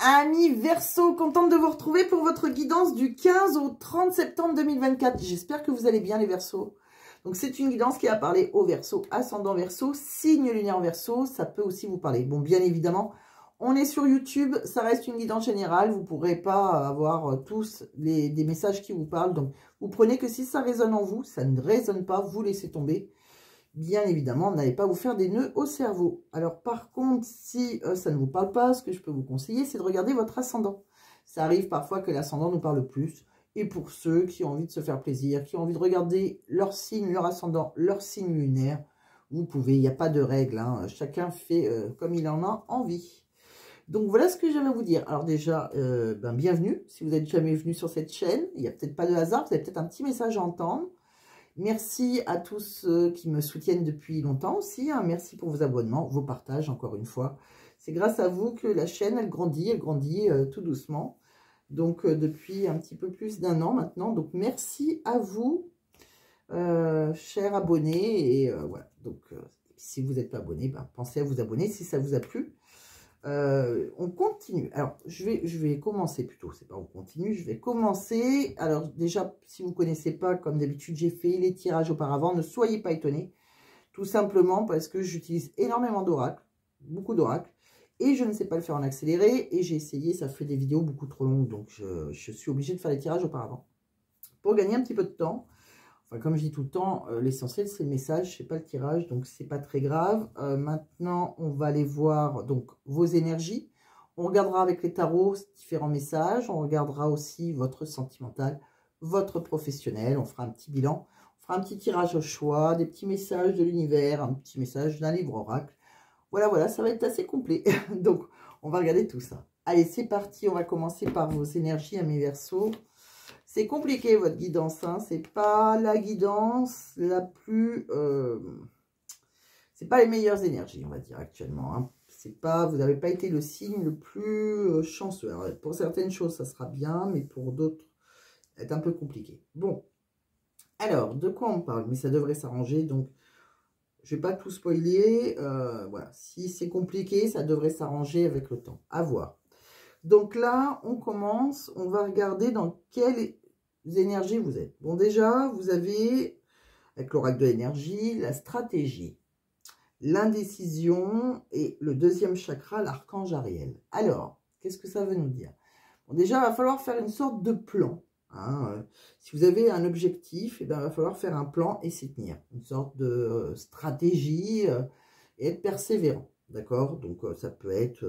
Amis Verseau, contente de vous retrouver pour votre guidance du 15 au 30 septembre 2024. J'espère que vous allez bien les Verseaux. Donc c'est une guidance qui a parlé aux Verseaux, ascendant Verseau, signe lunaire Verseau, ça peut aussi vous parler. Bon, bien évidemment, on est sur YouTube, ça reste une guidance générale, vous ne pourrez pas avoir tous des messages qui vous parlent. Donc vous prenez que si ça résonne en vous, ça ne résonne pas, vous laissez tomber. Bien évidemment, n'allez pas vous faire des nœuds au cerveau. Alors par contre, si ça ne vous parle pas, ce que je peux vous conseiller, c'est de regarder votre ascendant. Ça arrive parfois que l'ascendant nous parle plus. Et pour ceux qui ont envie de se faire plaisir, qui ont envie de regarder leur signe, leur ascendant, leur signe lunaire, vous pouvez, il n'y a pas de règle, hein. Chacun fait comme il en a envie. Donc voilà ce que j'avais à vous dire. Alors déjà, bienvenue, si vous n'êtes jamais venu sur cette chaîne, il n'y a peut-être pas de hasard, vous avez peut-être un petit message à entendre. Merci à tous ceux qui me soutiennent depuis longtemps aussi, hein. Merci pour vos abonnements, vos partages, encore une fois. C'est grâce à vous que la chaîne, elle grandit tout doucement. Donc, depuis un petit peu plus d'1 an maintenant. Donc, merci à vous, chers abonnés. Et voilà. Donc, si vous n'êtes pas abonné, pensez à vous abonner si ça vous a plu. On continue. Alors, je vais commencer plutôt. C'est pas on continue, je vais commencer. Alors, déjà, si vous ne connaissez pas, comme d'habitude, j'ai fait les tirages auparavant. Ne soyez pas étonnés. Tout simplement parce que j'utilise énormément d'oracles, beaucoup d'oracles. Et je ne sais pas le faire en accéléré. Et j'ai essayé, ça fait des vidéos beaucoup trop longues. Donc, je suis obligée de faire les tirages auparavant. Pour gagner un petit peu de temps. Enfin, comme je dis tout le temps, l'essentiel, c'est le message, c'est pas le tirage. Donc, c'est pas très grave. Maintenant, on va aller voir donc vos énergies. On regardera avec les tarots différents messages. On regardera aussi votre sentimental, votre professionnel. On fera un petit bilan. On fera un petit tirage au choix, des petits messages de l'univers, un petit message d'un livre oracle. Voilà, ça va être assez complet. Donc, on va regarder tout ça. Allez, c'est parti. On va commencer par vos énergies, amis Verseaux. C'est compliqué, votre guidance. Hein. C'est pas la guidance la plus... c'est pas les meilleures énergies, on va dire, actuellement. Hein. C'est pas, vous n'avez pas été le signe le plus chanceux. Alors, pour certaines choses, ça sera bien, mais pour d'autres, ça va être un peu compliqué. Bon. Alors, de quoi on parle? Mais ça devrait s'arranger, donc... Je ne vais pas tout spoiler. Voilà. Si c'est compliqué, ça devrait s'arranger avec le temps. À voir. Donc là, on commence. On va regarder dans quelles énergies vous êtes. Bon, déjà, vous avez, avec l'oracle de l'énergie, la stratégie, l'indécision et le deuxième chakra, l'archange Ariel. Alors, qu'est-ce que ça veut nous dire? Bon, déjà, il va falloir faire une sorte de plan. Hein. Si vous avez un objectif, il va falloir faire un plan et s'y tenir. Une sorte de stratégie et être persévérant. D'accord? Donc, ça peut être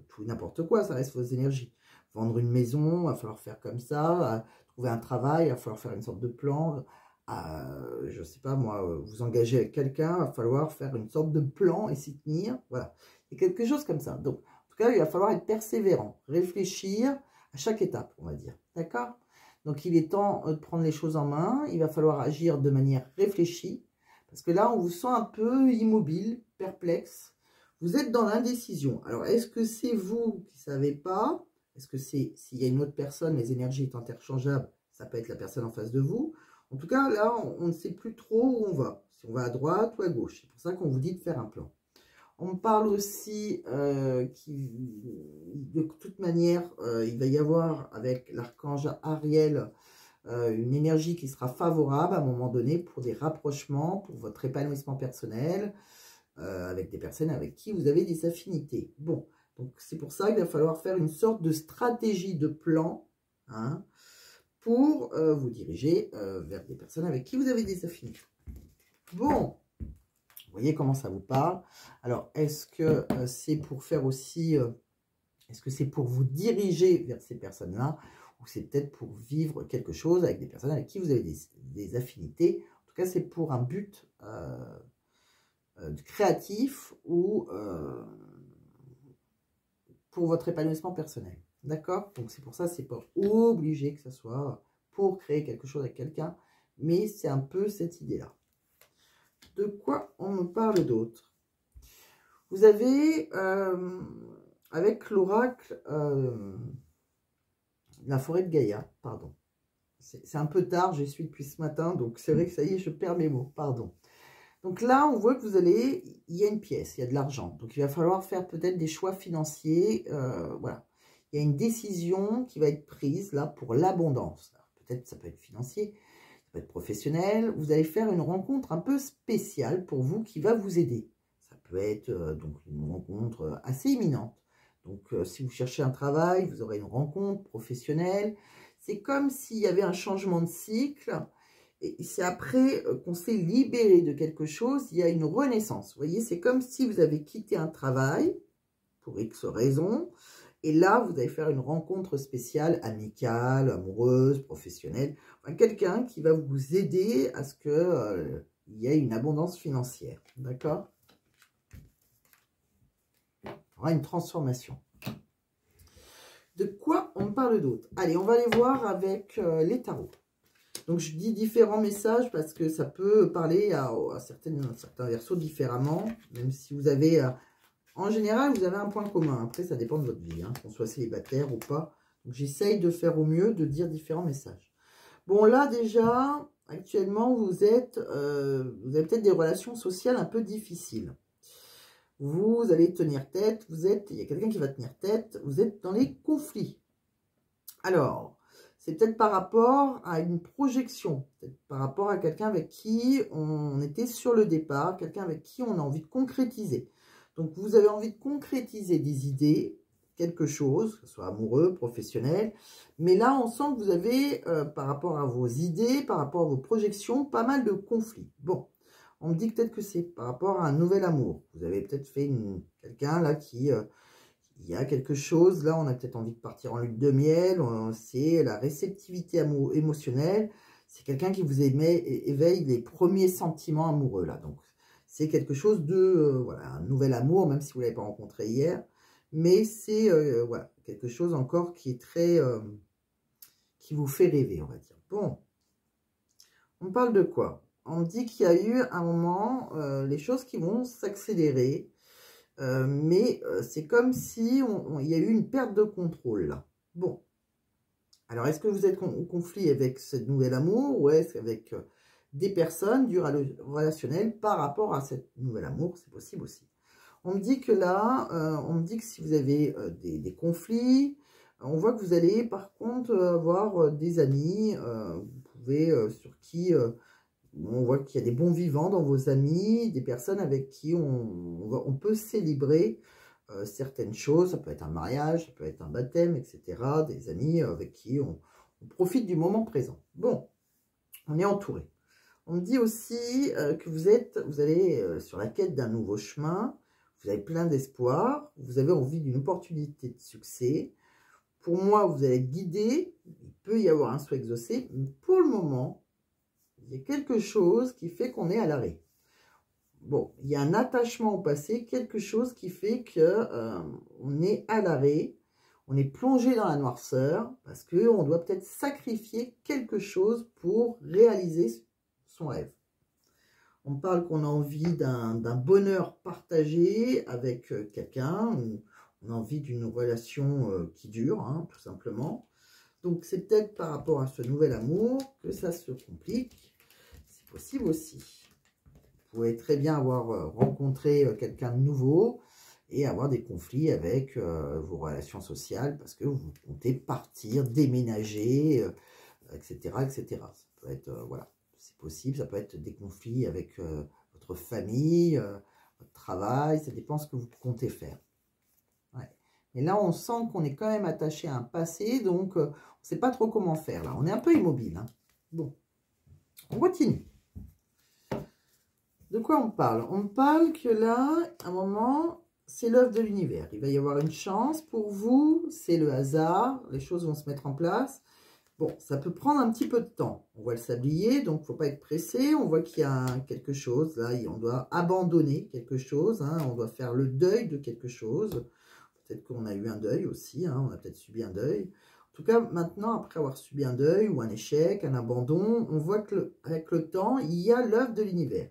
tout n'importe quoi, ça reste vos énergies. Vendre une maison, il va falloir faire comme ça. Trouver un travail, il va falloir faire une sorte de plan. Je ne sais pas moi, vous engager avec quelqu'un, il va falloir faire une sorte de plan et s'y tenir. Voilà. Et quelque chose comme ça. Donc, en tout cas, il va falloir être persévérant. Réfléchir à chaque étape, on va dire. D'accord? Donc, il est temps de prendre les choses en main. Il va falloir agir de manière réfléchie. Parce que là, on vous sent un peu immobile, perplexe. Vous êtes dans l'indécision. Alors, est-ce que c'est vous qui ne savez pas? Est-ce que c'est, s'il y a une autre personne, les énergies étant interchangeables, ça peut être la personne en face de vous. En tout cas, là, on ne sait plus trop où on va. Si on va à droite ou à gauche. C'est pour ça qu'on vous dit de faire un plan. On parle aussi de toute manière, il va y avoir avec l'archange Ariel une énergie qui sera favorable à un moment donné pour des rapprochements, pour votre épanouissement personnel, avec des personnes avec qui vous avez des affinités. Bon, donc c'est pour ça qu'il va falloir faire une sorte de stratégie de plan, hein, pour vous diriger vers des personnes avec qui vous avez des affinités. Bon. Vous voyez comment ça vous parle. Alors, est-ce que c'est pour faire aussi... est-ce que c'est pour vous diriger vers ces personnes-là? Ou c'est peut-être pour vivre quelque chose avec des personnes avec qui vous avez des affinités? En tout cas, c'est pour un but créatif ou pour votre épanouissement personnel. D'accord? Donc, c'est pour ça, c'est pas obligé que ce soit pour créer quelque chose avec quelqu'un. Mais c'est un peu cette idée-là. De quoi on me parle d'autre? Vous avez, avec l'oracle, la forêt de Gaïa, pardon. C'est un peu tard, j'y suis depuis ce matin, donc c'est vrai que ça y est, je perds mes mots, pardon. Donc là, on voit que vous allez, il y a une pièce, il y a de l'argent. Donc il va falloir faire peut-être des choix financiers, voilà. il y a une décision qui va être prise là pour l'abondance. Peut-être ça peut être financier, ça peut être professionnel. Vous allez faire une rencontre un peu spéciale pour vous qui va vous aider. Ça peut être donc une rencontre assez imminente. Donc si vous cherchez un travail, vous aurez une rencontre professionnelle. C'est comme s'il y avait un changement de cycle. Et c'est après qu'on s'est libéré de quelque chose, il y a une renaissance. Vous voyez, c'est comme si vous avez quitté un travail pour X raisons. Et là, vous allez faire une rencontre spéciale, amicale, amoureuse, professionnelle. Enfin, quelqu'un qui va vous aider à ce qu'il y ait une abondance financière. D'accord? Il y aura une transformation. De quoi on parle d'autre? Allez, on va aller voir avec les tarots. Donc, je dis différents messages parce que ça peut parler à certains versos différemment. Même si vous avez... en général, vous avez un point commun. Après, ça dépend de votre vie, hein, qu'on soit célibataire ou pas. Donc, j'essaye de faire au mieux, de dire différents messages. Bon, là, déjà, actuellement, vous avez peut-être des relations sociales un peu difficiles. Vous allez tenir tête, il y a quelqu'un qui va tenir tête, vous êtes dans les conflits. Alors, c'est peut-être par rapport à une projection, peut-être par rapport à quelqu'un avec qui on était sur le départ, quelqu'un avec qui on a envie de concrétiser. Donc, vous avez envie de concrétiser des idées, quelque chose, que ce soit amoureux, professionnel. Mais là, on sent que vous avez, par rapport à vos idées, par rapport à vos projections, pas mal de conflits. Bon, on me dit peut-être que c'est par rapport à un nouvel amour. Vous avez peut-être fait quelqu'un là qui... il y a quelque chose, là, on a peut-être envie de partir en lune de miel. C'est la réceptivité émotionnelle. C'est quelqu'un qui vous éveille les premiers sentiments amoureux, là. Donc, c'est quelque chose de, voilà, un nouvel amour, même si vous ne l'avez pas rencontré hier. Mais c'est, voilà, quelque chose encore qui est très, qui vous fait rêver, on va dire. Bon, on parle de quoi? On dit qu'il y a eu un moment, les choses qui vont s'accélérer. Mais c'est comme si il y a eu une perte de contrôle, là. Bon. Alors, est-ce que vous êtes en conflit avec ce nouvel amour ou est-ce qu'avec des personnes du relationnel par rapport à ce nouvel amour? C'est possible aussi. On me dit que là, on me dit que si vous avez des conflits, on voit que vous allez par contre avoir des amis, vous pouvez, sur qui... on voit qu'il y a des bons vivants dans vos amis, des personnes avec qui on peut célébrer certaines choses. Ça peut être un mariage, ça peut être un baptême, etc. Des amis avec qui on profite du moment présent. Bon, on est entouré. On me dit aussi que vous allez sur la quête d'un nouveau chemin. Vous avez plein d'espoir. Vous avez envie d'une opportunité de succès. Pour moi, vous allez être guidé. Il peut y avoir un souhait exaucé. Mais pour le moment... il y a quelque chose qui fait qu'on est à l'arrêt. Bon, il y a un attachement au passé, quelque chose qui fait que on est à l'arrêt, on est plongé dans la noirceur, parce qu'on doit peut-être sacrifier quelque chose pour réaliser son rêve. On parle qu'on a envie d'un bonheur partagé avec quelqu'un, on a envie d'une relation qui dure, hein, tout simplement. Donc, c'est peut-être par rapport à ce nouvel amour que ça se complique. C'est possible aussi. Vous pouvez très bien avoir rencontré quelqu'un de nouveau et avoir des conflits avec vos relations sociales parce que vous comptez partir, déménager, etc., etc. Ça peut être, voilà, c'est possible. Ça peut être des conflits avec votre famille, votre travail. Ça dépend ce que vous comptez faire. Ouais. Mais là, on sent qu'on est quand même attaché à un passé, donc on ne sait pas trop comment faire. Là, on est un peu immobile. Hein. Bon, on continue. De quoi on parle? On parle que là, à un moment, c'est l'œuvre de l'univers. Il va y avoir une chance pour vous, c'est le hasard, les choses vont se mettre en place. Bon, ça peut prendre un petit peu de temps. On voit le sablier, donc il ne faut pas être pressé. On voit qu'il y a quelque chose, là, on doit abandonner quelque chose, hein, on doit faire le deuil de quelque chose. Peut-être qu'on a eu un deuil aussi, hein, on a peut-être subi un deuil. En tout cas, maintenant, après avoir subi un deuil ou un échec, un abandon, on voit qu'avec le temps, il y a l'œuvre de l'univers.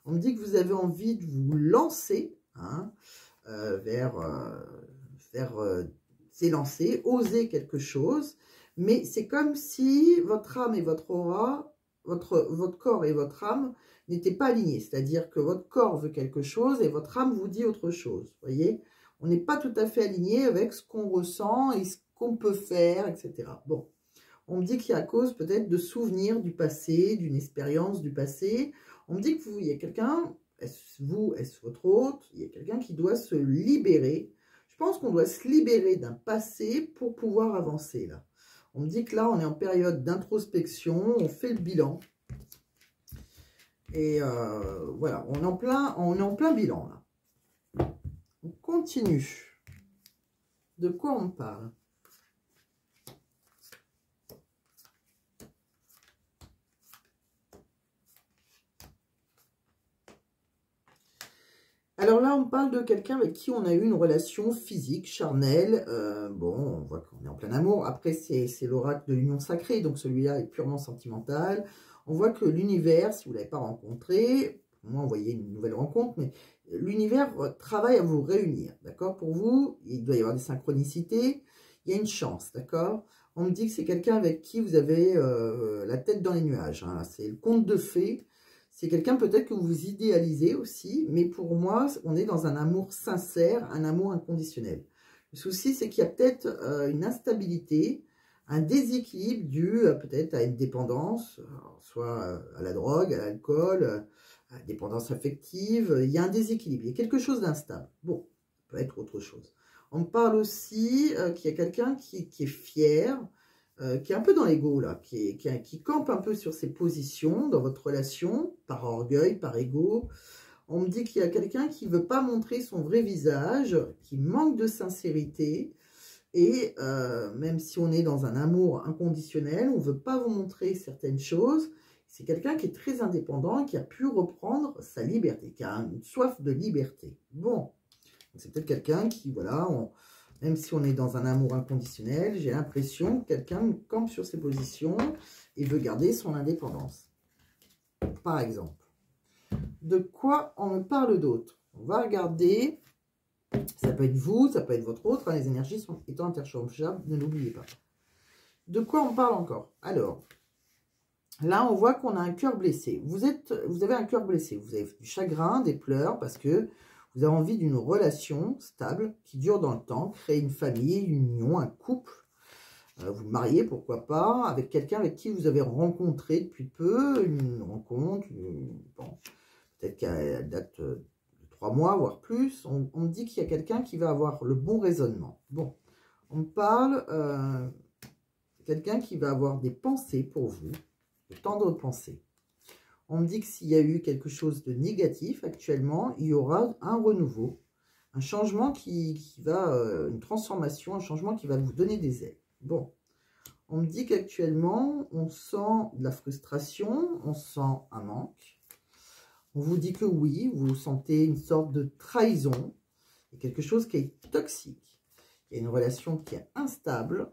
On me dit que vous avez envie de vous lancer hein, vers s'élancer, oser quelque chose, mais c'est comme si votre âme et votre aura, votre corps et votre âme n'étaient pas alignés. C'est-à-dire que votre corps veut quelque chose et votre âme vous dit autre chose. Vous voyez? On n'est pas tout à fait aligné avec ce qu'on ressent et ce qu'on peut faire, etc. Bon, on me dit qu'il y a à cause peut-être de souvenirs du passé, d'une expérience du passé. On me dit que il y a quelqu'un, est-ce vous, est-ce votre hôte, il y a quelqu'un qui doit se libérer. Je pense qu'on doit se libérer d'un passé pour pouvoir avancer là. On me dit que là, on est en période d'introspection, on fait le bilan. Et voilà, on est en plein bilan là. On continue. De quoi on parle? Alors là, on parle de quelqu'un avec qui on a eu une relation physique, charnelle. Bon, on voit qu'on est en plein amour. Après, c'est l'oracle de l'union sacrée, donc celui-là est purement sentimental. On voit que l'univers, si vous ne l'avez pas rencontré, moi, on voyait une nouvelle rencontre, mais l'univers travaille à vous réunir, d'accord? Pour vous, il doit y avoir des synchronicités, il y a une chance, d'accord? On me dit que c'est quelqu'un avec qui vous avez la tête dans les nuages, hein. C'est le conte de fées. C'est quelqu'un peut-être que vous idéalisez aussi, mais pour moi, on est dans un amour sincère, un amour inconditionnel. Le souci, c'est qu'il y a peut-être une instabilité, un déséquilibre dû peut-être à une dépendance, soit à la drogue, à l'alcool, à la dépendance affective. Il y a un déséquilibre, il y a quelque chose d'instable. Bon, ça peut être autre chose. On me parle aussi qu'il y a quelqu'un qui est fier, qui est un peu dans l'ego, là, qui campe un peu sur ses positions dans votre relation, par orgueil, par ego. On me dit qu'il y a quelqu'un qui ne veut pas montrer son vrai visage, qui manque de sincérité, et même si on est dans un amour inconditionnel, on ne veut pas vous montrer certaines choses. C'est quelqu'un qui est très indépendant et qui a pu reprendre sa liberté, qui a une soif de liberté. Bon, c'est peut-être quelqu'un qui, voilà, même si on est dans un amour inconditionnel, j'ai l'impression que quelqu'un campe sur ses positions et veut garder son indépendance. Par exemple. De quoi on me parle d'autre? On va regarder. Ça peut être vous, ça peut être votre autre. Hein, les énergies sont étant interchangeables, ne l'oubliez pas. De quoi on parle encore? Alors, là, on voit qu'on a un cœur blessé. Vous avez un cœur blessé. Vous avez du chagrin, des pleurs, parce que vous avez envie d'une relation stable qui dure dans le temps, créer une famille, une union, un couple. Vous mariez, pourquoi pas, avec quelqu'un avec qui vous avez rencontré depuis peu, une rencontre, bon, peut-être qu'elle date de 3 mois, voire plus. On me dit qu'il y a quelqu'un qui va avoir le bon raisonnement. Bon, on me parle quelqu'un qui va avoir des pensées pour vous, de tendres pensées. On me dit que s'il y a eu quelque chose de négatif actuellement, il y aura un renouveau, un changement qui va, une transformation, un changement qui va vous donner des ailes. Bon, on me dit qu'actuellement, on sent de la frustration, on sent un manque. On vous dit que oui, vous sentez une sorte de trahison, et quelque chose qui est toxique. Il y a une relation qui est instable,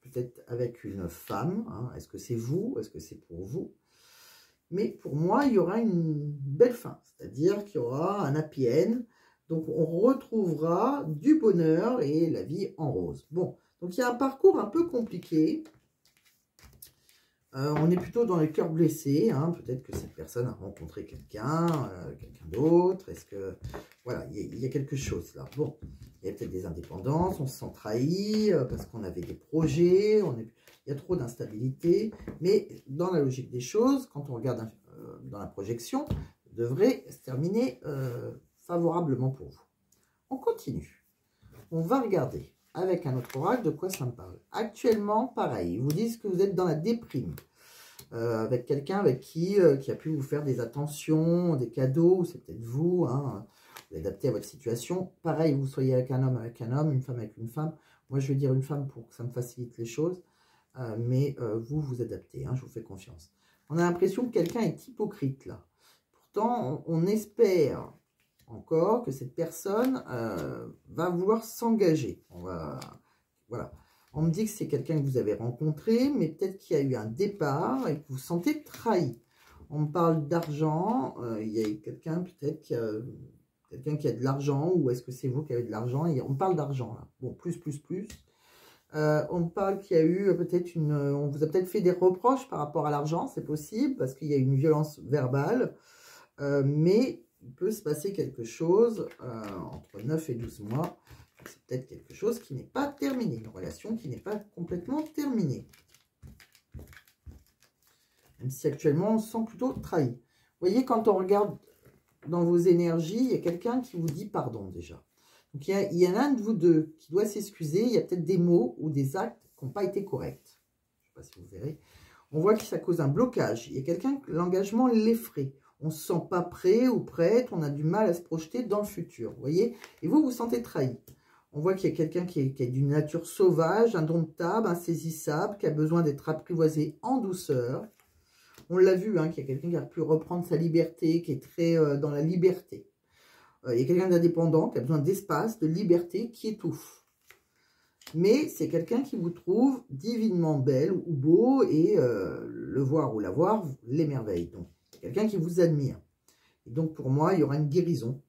peut-être avec une femme. Hein. Est-ce que c'est vous? Est-ce que c'est pour vous? Mais pour moi, il y aura une belle fin, c'est-à-dire qu'il y aura un happy end. Donc, on retrouvera du bonheur et la vie en rose. Bon, donc il y a un parcours un peu compliqué. On est plutôt dans le cœur blessé. Hein. Peut-être que cette personne a rencontré quelqu'un d'autre. Est-ce que... Voilà, il y a quelque chose là. Bon, il y a peut-être des indépendances, on se sent trahi parce qu'on avait des projets, il y a trop d'instabilité. Mais dans la logique des choses, quand on regarde dans la projection, ça devrait se terminer favorablement pour vous. On continue. On va regarder avec un autre oracle de quoi ça me parle. Actuellement, pareil, ils vous disent que vous êtes dans la déprime. Avec quelqu'un avec qui a pu vous faire des attentions, des cadeaux, c'est peut-être vous, hein, vous adaptez à votre situation. Pareil, vous soyez avec un homme, une femme avec une femme. Moi, je vais dire une femme pour que ça me facilite les choses, mais vous, vous adaptez, hein, je vous fais confiance. On a l'impression que quelqu'un est hypocrite, là. Pourtant, on espère encore que cette personne va vouloir s'engager. Voilà. On me dit que c'est quelqu'un que vous avez rencontré, mais peut-être qu'il y a eu un départ et que vous vous sentez trahi. On me parle d'argent. Il y a quelqu'un peut-être qui a de l'argent, ou est-ce que c'est vous qui avez de l'argent? On me parle d'argent là. Bon, plus. On me parle qu'il y a eu peut-être on vous a peut-être fait des reproches par rapport à l'argent, c'est possible, parce qu'il y a une violence verbale. Mais il peut se passer quelque chose entre 9 et 12 mois. C'est peut-être quelque chose qui n'est pas terminé, une relation qui n'est pas complètement terminée. Même si actuellement, on se sent plutôt trahi. Vous voyez, quand on regarde dans vos énergies, il y a quelqu'un qui vous dit pardon déjà. Donc, il y en a un de vous deux qui doit s'excuser. Il y a peut-être des mots ou des actes qui n'ont pas été corrects. Je ne sais pas si vous verrez. On voit que ça cause un blocage. Il y a quelqu'un, l'engagement l'effraie. On ne se sent pas prêt ou prête. On a du mal à se projeter dans le futur. Vous voyez? Et vous, vous sentez trahi. On voit qu'il y a quelqu'un qui est d'une nature sauvage, indomptable, insaisissable, qui a besoin d'être apprivoisé en douceur. On l'a vu, hein, qu'il y a quelqu'un qui a pu reprendre sa liberté, qui est très dans la liberté. Il y a quelqu'un d'indépendant qui a besoin d'espace, de liberté, qui étouffe. Mais c'est quelqu'un qui vous trouve divinement belle ou beau et le voir ou la voir l'émerveille. Donc, c'est quelqu'un qui vous admire. Et donc, pour moi, il y aura une guérison.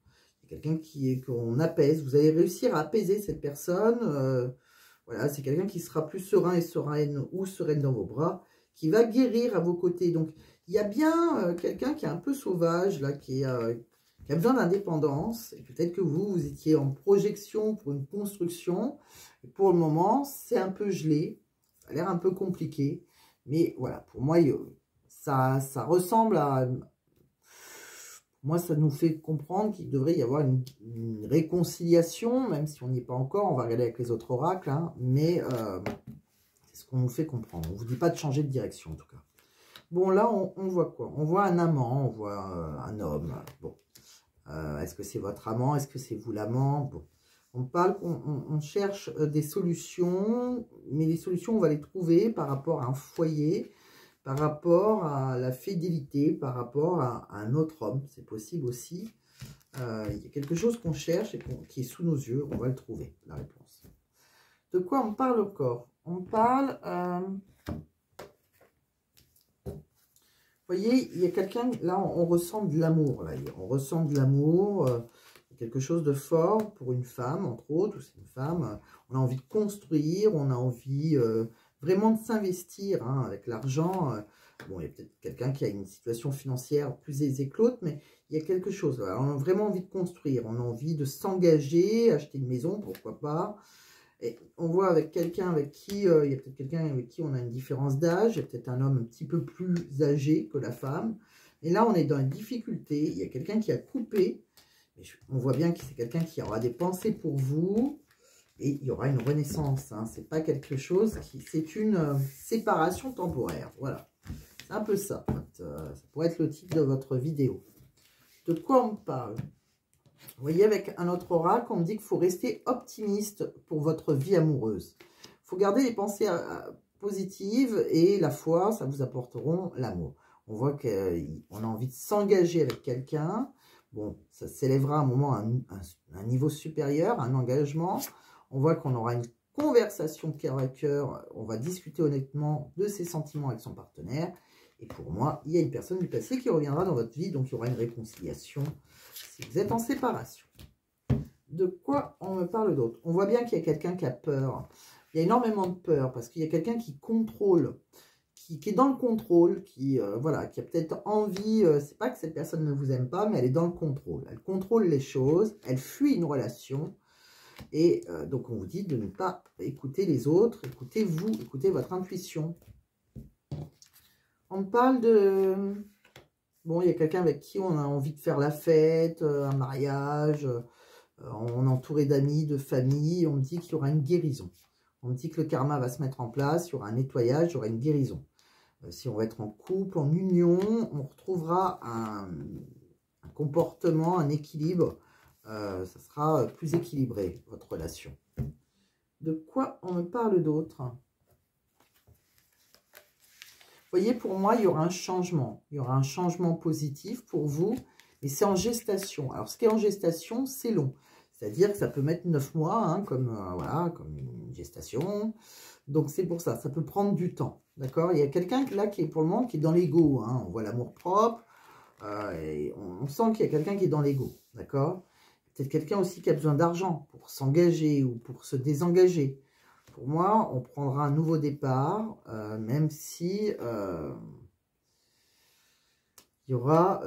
Quelqu'un qu'on apaise. Vous allez réussir à apaiser cette personne. Voilà, c'est quelqu'un qui sera plus serein et sereine ou sereine dans vos bras, qui va guérir à vos côtés. Donc, il y a bien quelqu'un qui est un peu sauvage, là, qui a besoin d'indépendance. Et peut-être que vous étiez en projection pour une construction. Et pour le moment, c'est un peu gelé. Ça a l'air un peu compliqué. Mais voilà, pour moi, ça ressemble à... Moi, ça nous fait comprendre qu'il devrait y avoir une réconciliation, même si on n'y est pas encore. On va regarder avec les autres oracles, hein, mais c'est ce qu'on nous fait comprendre. On ne vous dit pas de changer de direction, en tout cas. Bon, là, on voit quoi? On voit un amant, on voit un homme. Bon, est-ce que c'est votre amant? Est-ce que c'est vous l'amant? Bon, on parle, on cherche des solutions, mais les solutions, on va les trouver par rapport à un foyer, par rapport à la fidélité, par rapport à un autre homme. C'est possible aussi. Il y a quelque chose qu'on cherche et qui est sous nos yeux. On va le trouver, la réponse. De quoi on parle encore? On parle... vous voyez, il y a quelqu'un... Là, on ressent de l'amour. On ressent de l'amour. Quelque chose de fort pour une femme, entre autres. C'est une femme. On a envie de construire. On a envie... vraiment de s'investir hein, avec l'argent. Bon, il y a peut-être quelqu'un qui a une situation financière plus aisée que l'autre, mais il y a quelque chose. Là. On a vraiment envie de construire, on a envie de s'engager, acheter une maison, pourquoi pas. Et on voit avec quelqu'un avec qui, il y a peut-être quelqu'un avec qui on a une différence d'âge, il y a peut-être un homme un petit peu plus âgé que la femme. Et là, on est dans une difficulté, il y a quelqu'un qui a coupé. On voit bien que c'est quelqu'un qui aura des pensées pour vous. Et il y aura une renaissance, hein. C'est pas quelque chose qui... C'est une séparation temporaire, voilà. C'est un peu ça. Ça pourrait être le titre de votre vidéo. De quoi on parle? Vous voyez, avec un autre oracle, on me dit qu'il faut rester optimiste pour votre vie amoureuse. Il faut garder les pensées positives et la foi, ça vous apporteront l'amour. On voit qu'on a envie de s'engager avec quelqu'un. Bon, ça s'élèvera à un moment à un niveau supérieur, un engagement. On voit qu'on aura une conversation cœur à cœur. On va discuter honnêtement de ses sentiments avec son partenaire. Et pour moi, il y a une personne du passé qui reviendra dans votre vie. Donc, il y aura une réconciliation si vous êtes en séparation. De quoi on me parle d'autre? On voit bien qu'il y a quelqu'un qui a peur. Il y a énormément de peur parce qu'il y a quelqu'un qui contrôle, qui est dans le contrôle, voilà, qui a peut-être envie, c'est pas que cette personne ne vous aime pas, mais elle est dans le contrôle. Elle contrôle les choses, elle fuit une relation. Et donc, on vous dit de ne pas écouter les autres, écoutez-vous, écoutez votre intuition. On parle de... Bon, il y a quelqu'un avec qui on a envie de faire la fête, un mariage, on est entouré d'amis, de famille, on me dit qu'il y aura une guérison. On me dit que le karma va se mettre en place, il y aura un nettoyage, il y aura une guérison. Si on va être en couple, en union, on retrouvera un comportement, un équilibre. Ça sera plus équilibré, votre relation. De quoi on me parle d'autre? Vous voyez, pour moi, il y aura un changement. Il y aura un changement positif pour vous, mais c'est en gestation. Alors, ce qui est en gestation, c'est long. C'est-à-dire que ça peut mettre 9 mois, hein, voilà, comme une gestation. Donc, c'est pour ça. Ça peut prendre du temps. D'accord? Il y a quelqu'un là qui est pour le moment qui est dans l'ego. Hein. On voit l'amour propre. Et on sent qu'il y a quelqu'un qui est dans l'ego. D'accord? Peut-être quelqu'un aussi qui a besoin d'argent pour s'engager ou pour se désengager. Pour moi, on prendra un nouveau départ, même si il y aura...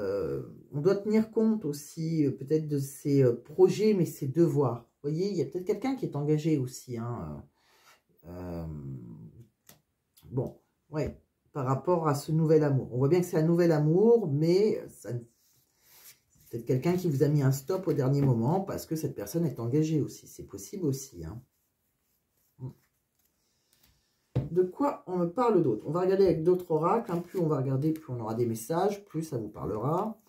on doit tenir compte aussi peut-être de ses projets, mais ses devoirs. voyez, il y a peut-être quelqu'un qui est engagé aussi. Hein. Bon, ouais, par rapport à ce nouvel amour. On voit bien que c'est un nouvel amour, mais c'est peut-être quelqu'un qui vous a mis un stop au dernier moment parce que cette personne est engagée aussi. C'est possible aussi. Hein. De quoi on me parle d'autre? On va regarder avec d'autres oracles. Hein. Plus on va regarder, plus on aura des messages, plus ça vous parlera.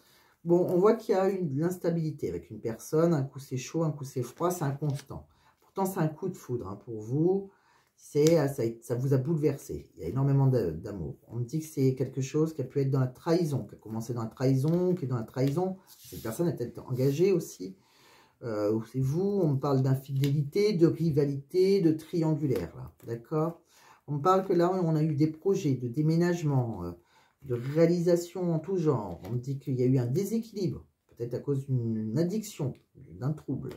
Bon, on voit qu'il y a de l'instabilité avec une personne. Un coup c'est chaud, un coup c'est froid, c'est inconstant. Pourtant, c'est un coup de foudre hein, pour vous. Ça vous a bouleversé. Il y a énormément d'amour. On me dit que c'est quelque chose qui a pu être dans la trahison, qui a commencé dans la trahison, qui est dans la trahison. Cette personne est peut-être engagée aussi. C'est vous, on me parle d'infidélité, de rivalité, de triangulaire. D'accord? On me parle que là, on a eu des projets de déménagement, de réalisation en tout genre. On me dit qu'il y a eu un déséquilibre, peut-être à cause d'une addiction, d'un trouble.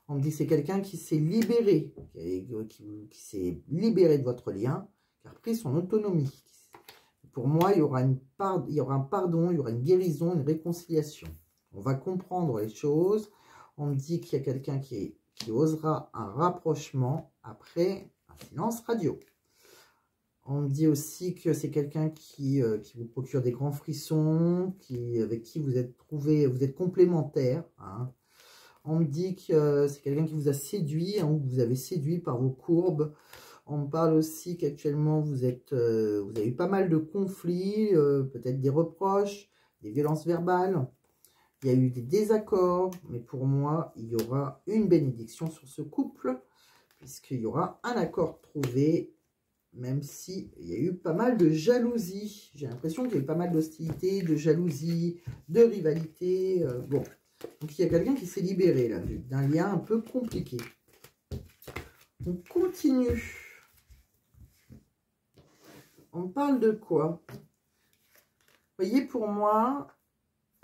On me dit que c'est quelqu'un qui s'est libéré, qui s'est libéré de votre lien, qui a repris son autonomie. Pour moi, il y aura un pardon, il y aura une guérison, une réconciliation. On va comprendre les choses. On me dit qu'il y a quelqu'un qui osera un rapprochement après un silence radio. On me dit aussi que c'est quelqu'un qui vous procure des grands frissons, avec qui vous êtes complémentaires. Hein. On me dit que c'est quelqu'un qui vous a séduit, hein, ou vous avez séduit par vos courbes. On me parle aussi qu'actuellement, vous avez eu pas mal de conflits, peut-être des reproches, des violences verbales. Il y a eu des désaccords, mais pour moi, il y aura une bénédiction sur ce couple, puisqu'il y aura un accord trouvé, même s'il y a eu pas mal de jalousie. J'ai l'impression qu'il y a eu pas mal d'hostilité, de jalousie, de rivalité. Bon, donc il y a quelqu'un qui s'est libéré là, d'un lien un peu compliqué. On continue. On parle de quoi? Vous voyez, pour moi...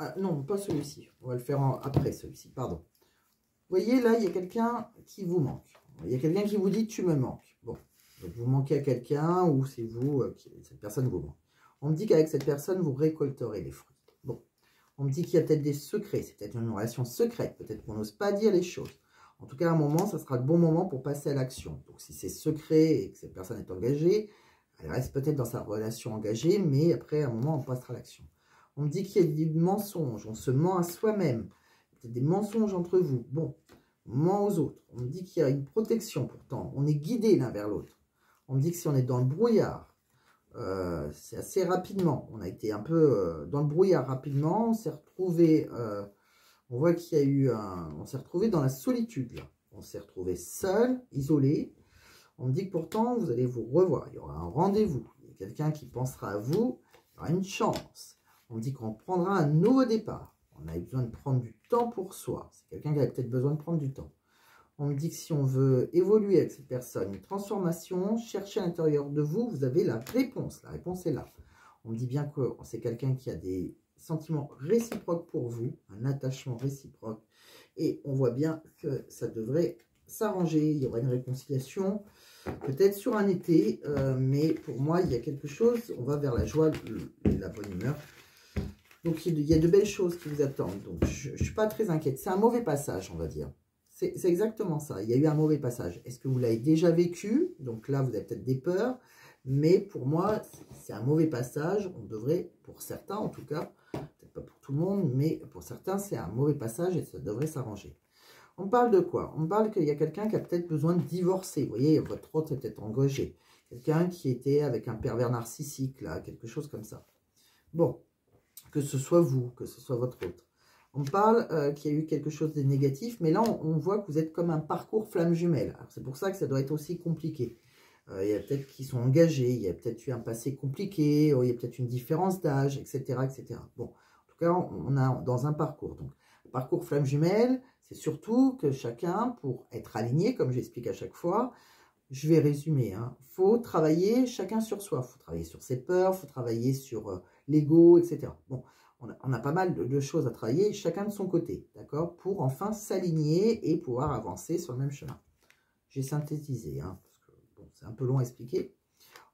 Ah, non, pas celui-ci. On va le faire après celui-ci, pardon. Vous voyez, là, il y a quelqu'un qui vous manque. Il y a quelqu'un qui vous dit « tu me manques ». Bon, donc vous manquez à quelqu'un ou c'est vous, cette personne vous manque. On me dit qu'avec cette personne, vous récolterez les fruits. Bon, on me dit qu'il y a peut-être des secrets. C'est peut-être une relation secrète. Peut-être qu'on n'ose pas dire les choses. En tout cas, à un moment, ça sera le bon moment pour passer à l'action. Donc, si c'est secret et que cette personne est engagée, elle reste peut-être dans sa relation engagée, mais après, à un moment, on passera à l'action. On me dit qu'il y a des mensonges, on se ment à soi-même. Peut-être des mensonges entre vous. Bon, on ment aux autres. On me dit qu'il y a une protection pourtant. On est guidé l'un vers l'autre. On me dit que si on est dans le brouillard, c'est assez rapidement. On a été un peu dans le brouillard rapidement. On s'est retrouvé, on voit qu'il y a eu on s'est retrouvé dans la solitude. Là. On s'est retrouvé seul, isolé. On me dit que pourtant, vous allez vous revoir. Il y aura un rendez-vous. Il y a quelqu'un qui pensera à vous. Il y aura une chance. On me dit qu'on prendra un nouveau départ. On a besoin de prendre du temps pour soi. C'est quelqu'un qui a peut-être besoin de prendre du temps. On me dit que si on veut évoluer avec cette personne, une transformation, chercher à l'intérieur de vous, vous avez la réponse. La réponse est là. On me dit bien que c'est quelqu'un qui a des sentiments réciproques pour vous, un attachement réciproque. Et on voit bien que ça devrait s'arranger. Il y aura une réconciliation, peut-être sur un été. Mais pour moi, il y a quelque chose. On va vers la joie et la bonne humeur. Donc, il y a de belles choses qui vous attendent. Donc, je ne suis pas très inquiète. C'est un mauvais passage, on va dire. C'est exactement ça. Il y a eu un mauvais passage. Est-ce que vous l'avez déjà vécu? Donc là, vous avez peut-être des peurs. Mais pour moi, c'est un mauvais passage. On devrait, pour certains en tout cas, peut-être pas pour tout le monde, mais pour certains, c'est un mauvais passage et ça devrait s'arranger. On parle de quoi? On parle qu'il y a quelqu'un qui a peut-être besoin de divorcer. Vous voyez, votre autre est peut-être engagé. Quelqu'un qui était avec un pervers narcissique, là, quelque chose comme ça. Bon. Que ce soit vous, que ce soit votre autre. On parle qu'il y a eu quelque chose de négatif, mais là, on voit que vous êtes comme un parcours flamme jumelle. C'est pour ça que ça doit être aussi compliqué. Il y a peut-être qui sont engagés, il y a peut-être eu un passé compliqué, il y a peut-être une différence d'âge, etc., etc. Bon, en tout cas, on a dans un parcours. Donc, le parcours flamme jumelle, c'est surtout que chacun, pour être aligné, comme j'explique à chaque fois, je vais résumer, hein, faut travailler chacun sur soi. Il faut travailler sur ses peurs, il faut travailler sur l'ego, etc. Bon, on a pas mal de choses à travailler, chacun de son côté, d'accord, pour enfin s'aligner et pouvoir avancer sur le même chemin. J'ai synthétisé, hein, parce que bon, c'est un peu long à expliquer.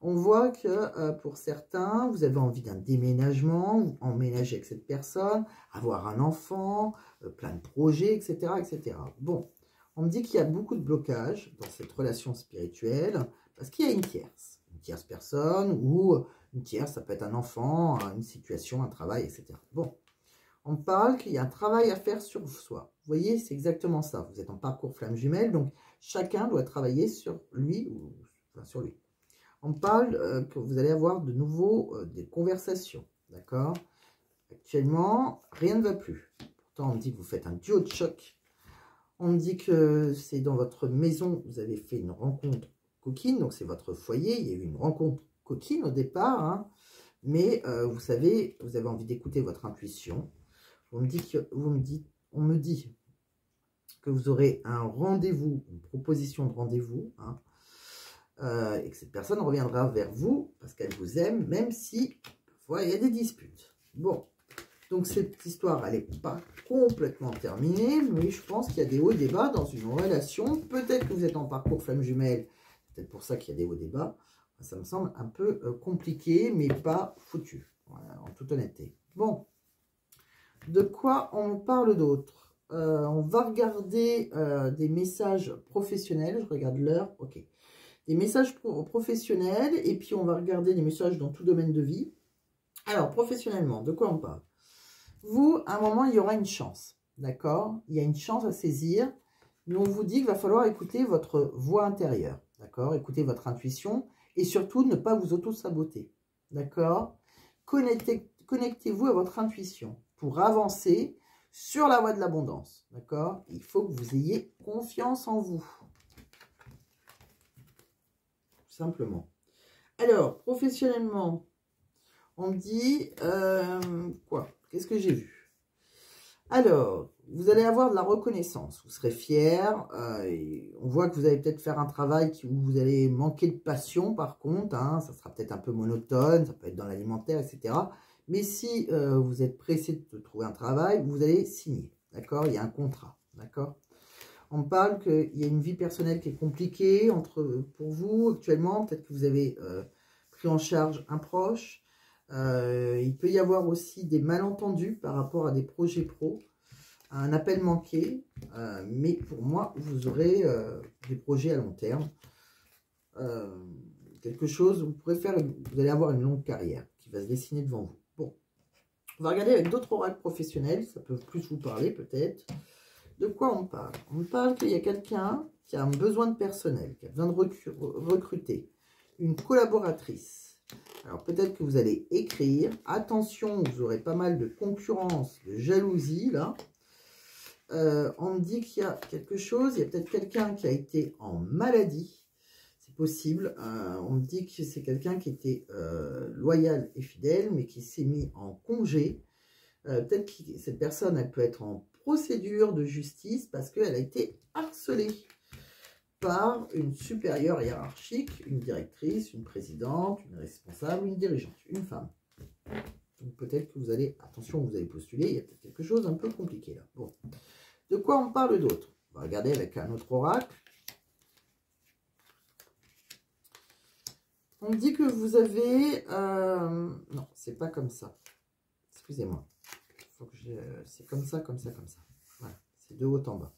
On voit que pour certains, vous avez envie d'un déménagement, vous emménager avec cette personne, avoir un enfant, plein de projets, etc., etc. Bon, On me dit qu'il y a beaucoup de blocages dans cette relation spirituelle parce qu'il y a une tierce personne ou une tierce, ça peut être un enfant, une situation, un travail, etc. Bon, on parle qu'il y a un travail à faire sur soi. Vous voyez, c'est exactement ça. Vous êtes en parcours flamme jumelle, donc chacun doit travailler sur lui ou enfin, sur lui. On parle que vous allez avoir de nouveau des conversations, d'accord? Actuellement, rien ne va plus. Pourtant, on me dit que vous faites un duo de choc. On me dit que c'est dans votre maison, vous avez fait une rencontre coquine, donc c'est votre foyer. Il y a eu une rencontre coquine au départ, hein, mais vous savez, vous avez envie d'écouter votre intuition. On me dit que vous aurez un rendez-vous, une proposition de rendez-vous, hein, et que cette personne reviendra vers vous parce qu'elle vous aime, même si parfois il y a des disputes. Bon, donc cette histoire, elle n'est pas complètement terminée, mais je pense qu'il y a des hauts et des bas dans une relation. Peut-être que vous êtes en parcours flamme jumelle, c'est peut-être pour ça qu'il y a des hauts et des bas. Ça me semble un peu compliqué, mais pas foutu, voilà, en toute honnêteté. Bon, de quoi on parle d'autre? On va regarder des messages professionnels. Je regarde l'heure, ok. Des messages professionnels, et puis on va regarder des messages dans tout domaine de vie. Alors, professionnellement, de quoi on parle? Vous, à un moment, il y aura une chance, d'accord? Il y a une chance à saisir, mais on vous dit qu'il va falloir écouter votre voix intérieure, d'accord? Écouter votre intuition, et surtout, ne pas vous auto-saboter, d'accord? Connectez-vous à votre intuition pour avancer sur la voie de l'abondance, d'accord? Il faut que vous ayez confiance en vous. Simplement. Alors, professionnellement, on me dit, quoi? Qu'est-ce que j'ai vu? Alors, vous allez avoir de la reconnaissance, vous serez fier, on voit que vous allez peut-être faire un travail où vous allez manquer de passion par contre, hein, ça sera peut-être un peu monotone, ça peut être dans l'alimentaire, etc. Mais si vous êtes pressé de trouver un travail, vous allez signer, d'accord? Il y a un contrat, d'accord? On me parle qu'il y a une vie personnelle qui est compliquée pour vous actuellement. Peut-être que vous avez pris en charge un proche. Il peut y avoir aussi des malentendus par rapport à des projets pro, un appel manqué. Mais pour moi, vous aurez des projets à long terme. Quelque chose, vous allez avoir une longue carrière qui va se dessiner devant vous. Bon, on va regarder avec d'autres oracles professionnels. Ça peut plus vous parler peut-être. De quoi on parle? On parle qu'il y a quelqu'un qui a un besoin de personnel, qui a besoin de recruter une collaboratrice. Alors peut-être que vous allez écrire. Attention, vous aurez pas mal de concurrence, de jalousie là. On me dit qu'il y a quelque chose, il y a peut-être quelqu'un qui a été en maladie. C'est possible. On me dit que c'est quelqu'un qui était loyal et fidèle, mais qui s'est mis en congé. Peut-être que cette personne, elle peut être en procédure de justice parce qu'elle a été harcelée par une supérieure hiérarchique, une directrice, une présidente, une responsable, une dirigeante, une femme. Donc peut-être que vous allez, attention, vous allez postuler, il y a peut-être quelque chose un peu compliqué là. Bon, de quoi on parle d'autre? On va regarder avec un autre oracle. On me dit que vous avez... non, c'est pas comme ça. Excusez-moi. C'est comme ça, comme ça, comme ça. Voilà, c'est de haut en bas.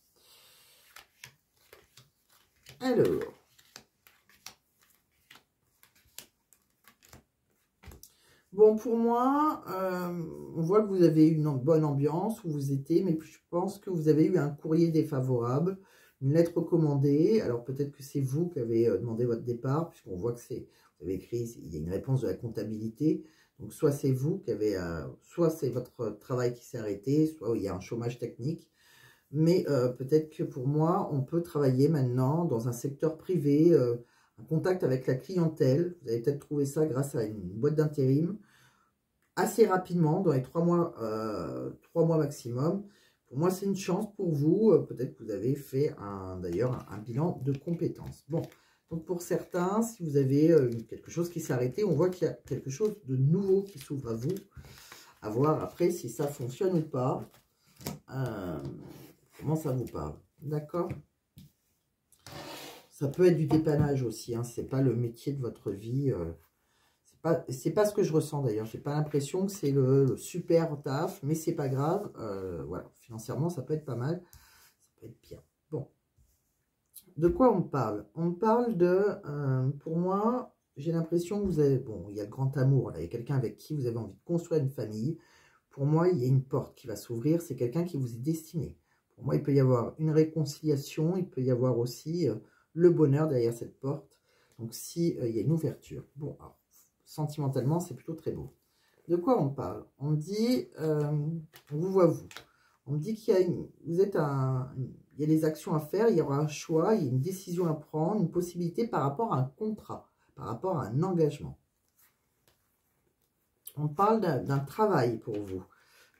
Alors, bon, pour moi, on voit que vous avez eu une bonne ambiance où vous étiez, mais je pense que vous avez eu un courrier défavorable, une lettre recommandée. Alors, peut-être que c'est vous qui avez demandé votre départ, puisqu'on voit que vous avez écrit, il y a une réponse de la comptabilité. Donc, soit c'est vous qui avez, soit c'est votre travail qui s'est arrêté, soit il y a un chômage technique. Mais peut-être que pour moi, on peut travailler maintenant dans un secteur privé, un contact avec la clientèle. Vous avez peut-être trouvé ça grâce à une boîte d'intérim assez rapidement, dans les 3 mois maximum. Pour moi, c'est une chance pour vous. Peut-être que vous avez fait d'ailleurs un bilan de compétences. Bon. Donc, pour certains, si vous avez quelque chose qui s'est arrêté, on voit qu'il y a quelque chose de nouveau qui s'ouvre à vous. À voir après si ça fonctionne ou pas. Comment ça vous parle? D'accord? Ça peut être du dépannage aussi. Hein, c'est pas le métier de votre vie. C'est pas ce que je ressens d'ailleurs. J'ai pas l'impression que c'est le super taf. Mais c'est pas grave. Voilà. Financièrement, ça peut être pas mal. Ça peut être bien. Bon. de quoi on parle? On parle de, pour moi, j'ai l'impression que vous avez, bon, il y a le grand amour, là, il y a quelqu'un avec qui vous avez envie de construire une famille. Pour moi, il y a une porte qui va s'ouvrir, c'est quelqu'un qui vous est destiné. Pour moi, il peut y avoir une réconciliation, il peut y avoir aussi le bonheur derrière cette porte. Donc, si il y a une ouverture. Bon, alors, sentimentalement, c'est plutôt très beau. De quoi on parle? On dit, on vous voit vous. On me dit qu'il y a il y a des actions à faire, il y aura un choix, il y a une décision à prendre, une possibilité par rapport à un contrat, par rapport à un engagement. On parle d'un travail pour vous.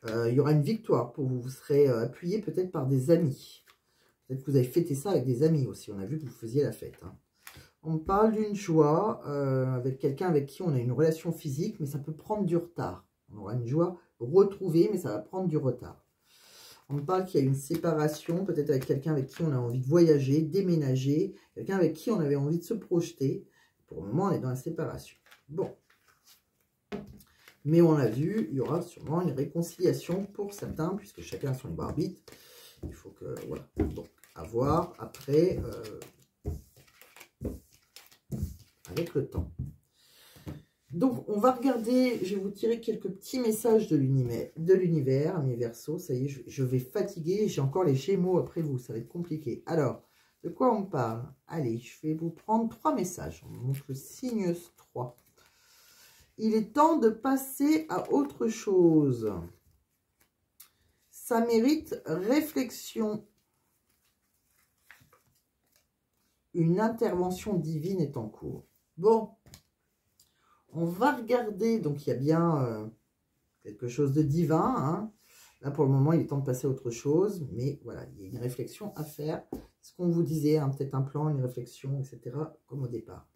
Il y aura une victoire pour vous. Vous serez appuyé peut-être par des amis. Peut-être que vous avez fêté ça avec des amis aussi. On a vu que vous faisiez la fête. Hein. On parle d'une joie avec quelqu'un avec qui on a une relation physique, mais ça peut prendre du retard. On aura une joie retrouvée, mais ça va prendre du retard. On me parle qu'il y a une séparation, peut-être avec quelqu'un avec qui on a envie de voyager, déménager, quelqu'un avec qui on avait envie de se projeter. Pour le moment, on est dans la séparation. Bon. Mais on l'a vu, il y aura sûrement une réconciliation pour certains, puisque chacun a son libre arbitre. Il faut que, voilà. Donc, à voir après, avec le temps. Donc, on va regarder, je vais vous tirer quelques petits messages de l'univers, mes Verseaux. Ça y est, je vais fatiguer, j'ai encore les Gémeaux après vous, ça va être compliqué. Alors, de quoi on parle? Allez, je vais vous prendre 3 messages. On montre le signe 3. Il est temps de passer à autre chose. Ça mérite réflexion. Une intervention divine est en cours. Bon. On va regarder, donc il y a bien quelque chose de divin. Hein. Là, pour le moment, il est temps de passer à autre chose. Mais voilà, il y a une réflexion à faire. Ce qu'on vous disait, hein, peut-être un plan, une réflexion, etc. Comme au départ.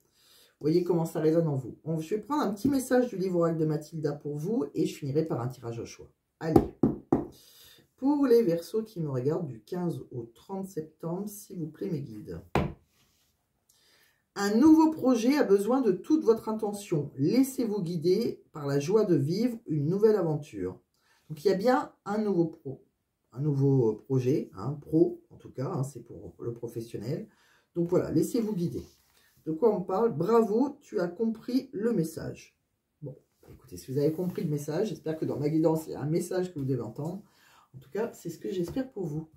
Vous voyez comment ça résonne en vous. Je vais prendre un petit message du livre oracle de Mathilda pour vous. Et je finirai par un tirage au choix. Allez. Pour les Verseaux qui me regardent du 15 au 30 septembre, s'il vous plaît, mes guides. Un nouveau projet a besoin de toute votre attention. Laissez-vous guider par la joie de vivre une nouvelle aventure. Donc, il y a bien un nouveau projet, hein, pro en tout cas, hein, c'est pour le professionnel. Donc voilà, laissez-vous guider. De quoi on parle? Bravo, tu as compris le message. Bon, écoutez, si vous avez compris le message, j'espère que dans ma guidance, il y a un message que vous devez entendre. En tout cas, c'est ce que j'espère pour vous.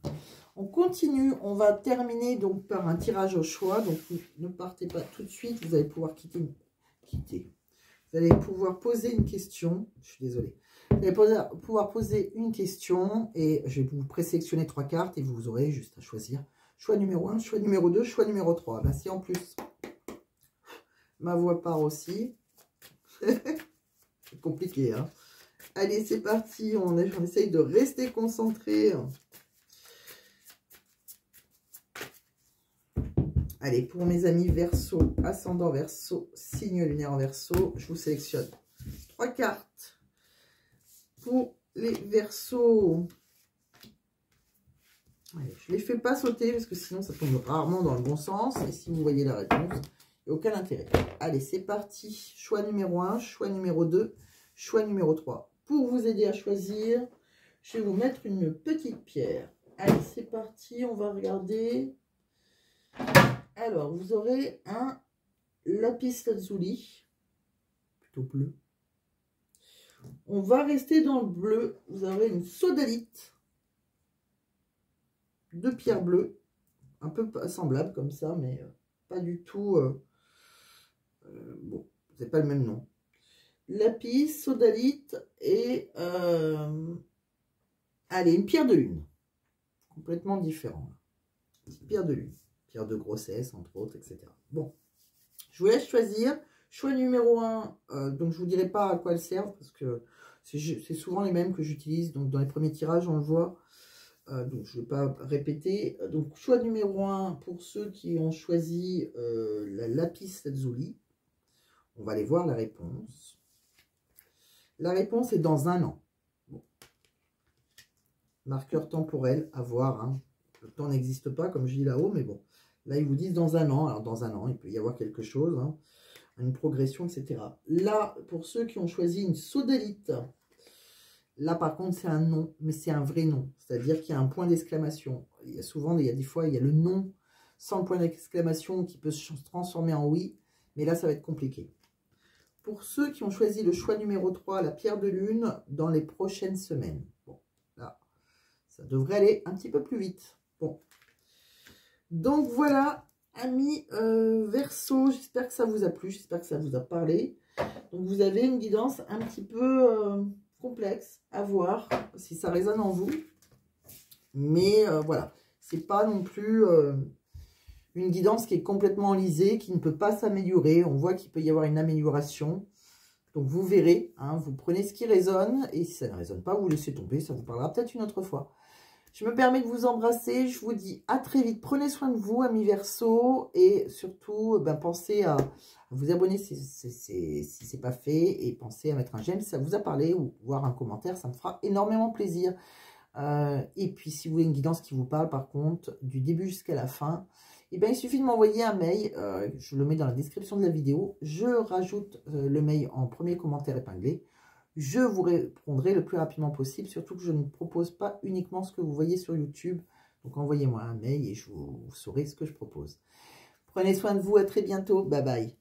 On continue, on va terminer donc par un tirage au choix. Donc, ne partez pas tout de suite, vous allez pouvoir quitter. Vous allez pouvoir poser une question. Je suis désolée. Vous allez pouvoir poser une question et je vais vous présélectionner 3 cartes et vous aurez juste à choisir choix numéro 1, choix numéro 2, choix numéro 3. Ben, si en plus, ma voix part aussi. C'est compliqué, hein. Allez, c'est parti. On essaye de rester concentré. Allez, pour mes amis Verseau, ascendant Verseau, signe lunaire en Verseau, je vous sélectionne 3 cartes. Pour les Verseaux, allez, je ne les fais pas sauter parce que sinon ça tombe rarement dans le bon sens. Et si vous voyez la réponse, il n'y a aucun intérêt. Allez, c'est parti. Choix numéro 1, choix numéro 2, choix numéro 3. Pour vous aider à choisir, je vais vous mettre une petite pierre. Allez, c'est parti, on va regarder. Alors, vous aurez un lapis lazuli, plutôt bleu. On va rester dans le bleu. Vous aurez une sodalite, 2 pierres bleues, un peu semblables comme ça, mais pas du tout. Bon, c'est pas le même nom. Lapis, sodalite et allez, une pierre de lune. Complètement différent. Petite pierre de lune. Pierre de grossesse, entre autres, etc. Bon, je vous laisse choisir. Choix numéro 1, donc je ne vous dirai pas à quoi elles servent, parce que c'est souvent les mêmes que j'utilise. Donc dans les premiers tirages, on le voit. Donc je ne vais pas répéter. Donc choix numéro 1, pour ceux qui ont choisi la lapis lazuli. On va aller voir la réponse. La réponse est dans 1 an. Bon. Marqueur temporel, à voir. Hein. Le temps n'existe pas, comme je dis là-haut, mais bon. Là, ils vous disent dans 1 an. Alors, dans 1 an, il peut y avoir quelque chose, hein, une progression, etc. Là, pour ceux qui ont choisi une sodalite, là, par contre, c'est un nom, mais c'est un vrai nom. C'est-à-dire qu'il y a un point d'exclamation. Il y a souvent, il y a des fois, il y a le nom sans le point d'exclamation qui peut se transformer en oui. Mais là, ça va être compliqué. Pour ceux qui ont choisi le choix numéro 3, la pierre de lune, dans les prochaines semaines. Bon, là, ça devrait aller un petit peu plus vite. Bon. Donc voilà, amis Verseau, j'espère que ça vous a plu, j'espère que ça vous a parlé. Donc vous avez une guidance un petit peu complexe à voir si ça résonne en vous. Mais voilà, c'est pas non plus une guidance qui est complètement enlisée, qui ne peut pas s'améliorer. On voit qu'il peut y avoir une amélioration. Donc vous verrez, hein, vous prenez ce qui résonne, et si ça ne résonne pas, vous laissez tomber, ça vous parlera peut-être une autre fois. Je me permets de vous embrasser, je vous dis à très vite. Prenez soin de vous, amis Verseau, et surtout, pensez à vous abonner si ce n'est pas fait, et pensez à mettre un j'aime si ça vous a parlé, ou voir un commentaire, ça me fera énormément plaisir. Et puis, si vous voulez une guidance qui vous parle, par contre, du début jusqu'à la fin, il suffit de m'envoyer un mail, je le mets dans la description de la vidéo, je rajoute le mail en premier commentaire épinglé. Je vous répondrai le plus rapidement possible, surtout que je ne propose pas uniquement ce que vous voyez sur YouTube. Donc envoyez-moi un mail et je vous saurai ce que je propose. Prenez soin de vous, à très bientôt, bye bye.